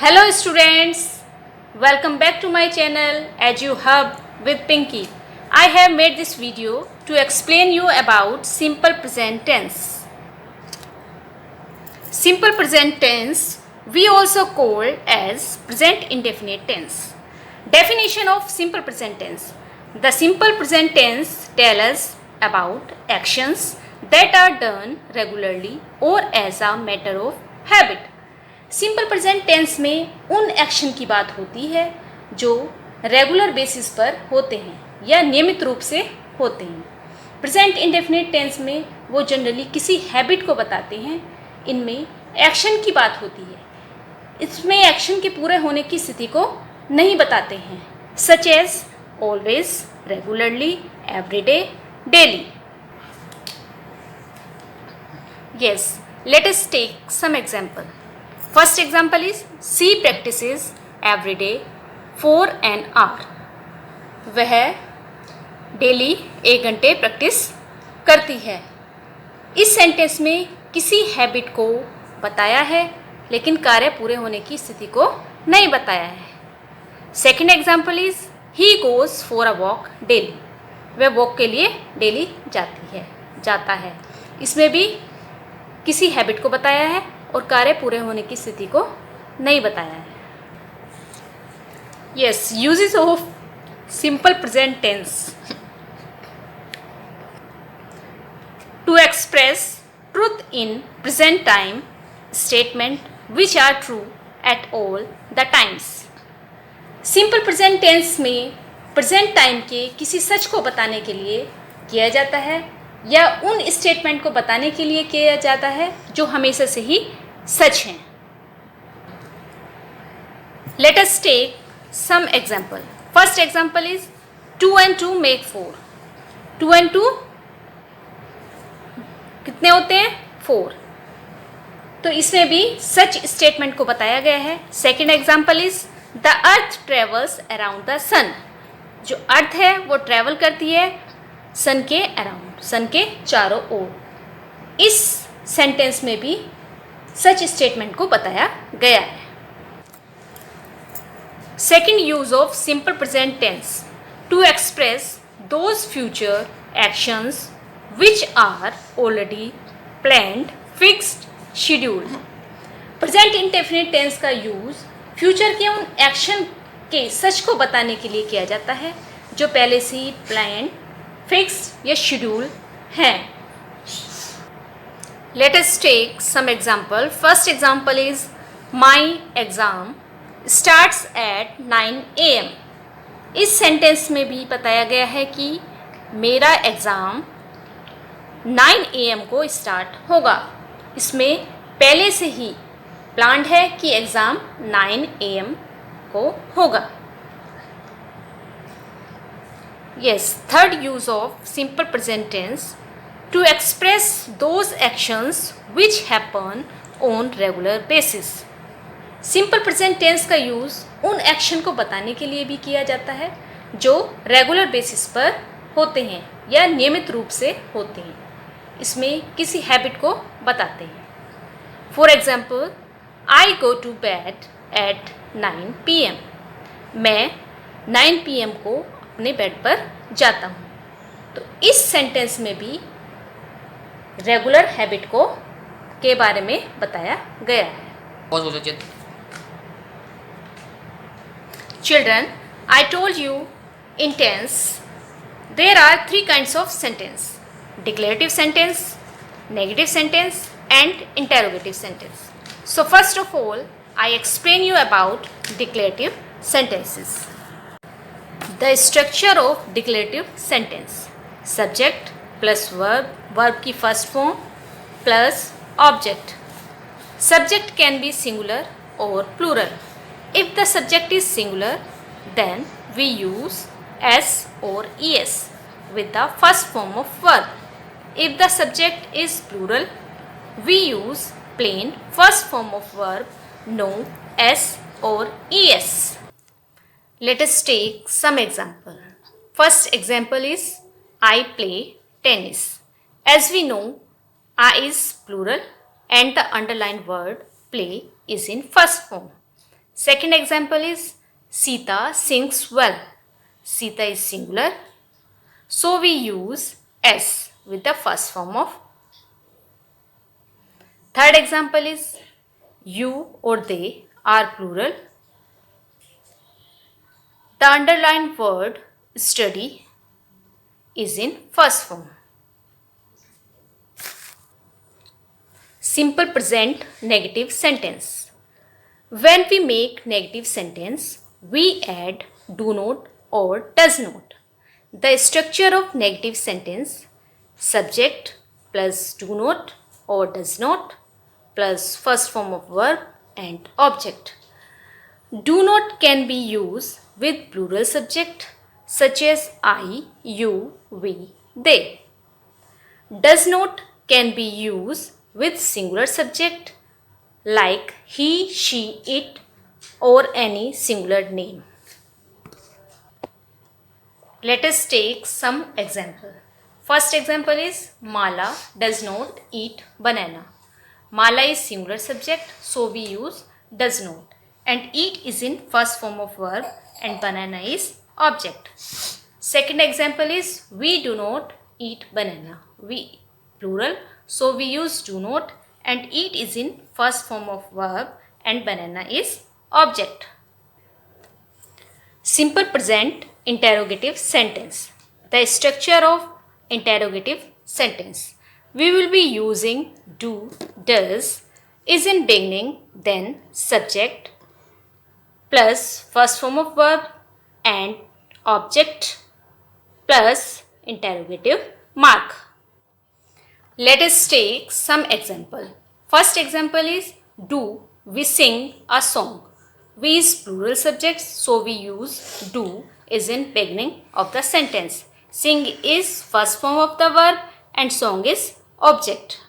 Hello students, welcome back to my channel EduHub with Pinky. I have made this video to explain you about simple present tense. Simple present tense we also call as present indefinite tense. Definition of simple present tense. The simple present tense tells us about actions that are done regularly or as a matter of habit. Simple present tense में उन action की बात होती है जो regular basis पर होते हैं या नियमित रूप से होते हैं। प्रेजेंट इंडेफिनिट टेंस में वो जनरली किसी हैबिट को बताते हैं। इनमें एक्शन की बात होती है, इसमें एक्शन के पूरे होने की स्थिति को नहीं बताते हैं, such as always, regularly, everyday, daily. Yes, let us take some example. First example is she practices every day for an hour. वह डेली 1 घंटे प्रैक्टिस करती है। इस सेंटेंस में किसी हैबिट को बताया है लेकिन कार्य पूरे होने की स्थिति को नहीं बताया है। Second example is he goes for a walk daily. वह वॉक के लिए डेली जाता है। इसमें भी किसी हैबिट को बताया है और कार्य पूरे होने की स्थिति को नहीं बताया है। Yes, uses of simple present tense to express truth in present time statement which are true at all the times. Simple present tense में प्रेजेंट टाइम के किसी सच को बताने के लिए किया जाता है या उन स्टेटमेंट को बताने के लिए किया जाता है जो हमेशा से ही सच हैं. Let us take some example. First example is 2 and 2 make 4. 2 and 2 कितने होते हैं? 4. तो इसमें भी सच स्टेटमेंट को बताया गया है. Second example is the earth travels around the sun. जो अर्थ है वो ट्रेवल करती है सन के अराउंड, सन के चारों ओर. इस सेंटेंस में भी सच स्टेटमेंट को बताया गया है. Second use of simple present tense to express those future actions which are already planned, fixed, scheduled. Present indefinite tense का यूज फ्यूचर के उन एक्शन के सच को बताने के लिए किया जाता है जो पहले से ही प्लान्ड, फिक्स्ड या शेड्यूल हैं. Let us take some example. First example is my exam starts at 9 AM. इस सेंटेंस में भी बताया गया है कि मेरा एग्ज़ाम 9 AM को स्टार्ट होगा. इसमें पहले से ही प्लान्ड है कि एग्ज़ाम 9 AM को होगा. Yes, third use of simple present tense to express those actions which happen on regular basis. Simple present tense का यूज़ उन एक्शन को बताने के लिए भी किया जाता है जो रेगुलर बेसिस पर होते हैं या नियमित रूप से होते हैं. इसमें किसी हैबिट को बताते हैं. For example, I go to bed at 9 PM. मैं 9 PM को अपने बेड पर जाता हूँ. तो इस सेंटेंस में भी रेगुलर हैबिट को के बारे में बताया गया है. Children, I told you in tense there are 3 kinds of sentence: declarative sentence, negative sentence and interrogative sentence. So first of all, I explain you about declarative sentences. The structure of declarative sentence: subject plus verb, verb की first form plus object. Subject can be singular or plural. If the subject is singular, then we use s or es with the first form of verb. If the subject is plural, we use plain first form of verb, no s or es. Let us take some example. First example is I play tennis. As we know, I is plural and the underlined word play is in first form. Second example is Sita sings well. Sita is singular, so we use S with the first form of. Third example is you or they are plural. The underlined word study is in first form. Simple present negative sentence. When we make negative sentence, we add do not or does not. The structure of negative sentence: subject plus do not or does not plus first form of verb and object. Do not can be used with plural subject such as I, you, we, they. Does not can be used with singular subject like he, she, it, or any singular name. Let us take some example. First example is Mala does not eat banana. Mala is singular subject, so we use does not. And eat is in first form of verb and banana is object. Second example is we do not eat banana. We plural, so we use do not, and eat is in first form of verb and banana is object. Simple present interrogative sentence. The structure of interrogative sentence. We will be using do, does, is in beginning, then subject plus first form of verb and object plus interrogative mark. Let us take some example. First example is do we sing a song. We is plural subject, so we use do is in beginning of the sentence. Sing is first form of the verb and song is object.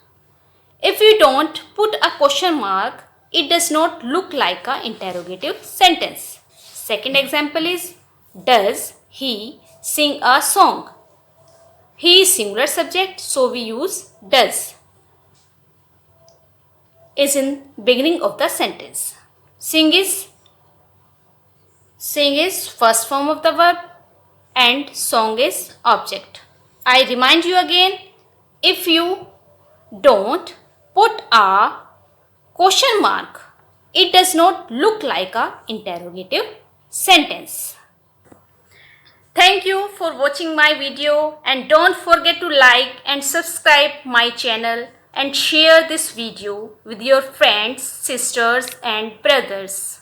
If we don't put a question mark, it does not look like an interrogative sentence. Second example is does he sing a song. He is singular subject, so we use does. Is in beginning of the sentence. Sing is first form of the verb and song is object. I remind you again, if you don't put a question mark, it does not look like an interrogative sentence. Thank you for watching my video, and don't forget to like and subscribe my channel and share this video with your friends, sisters and brothers.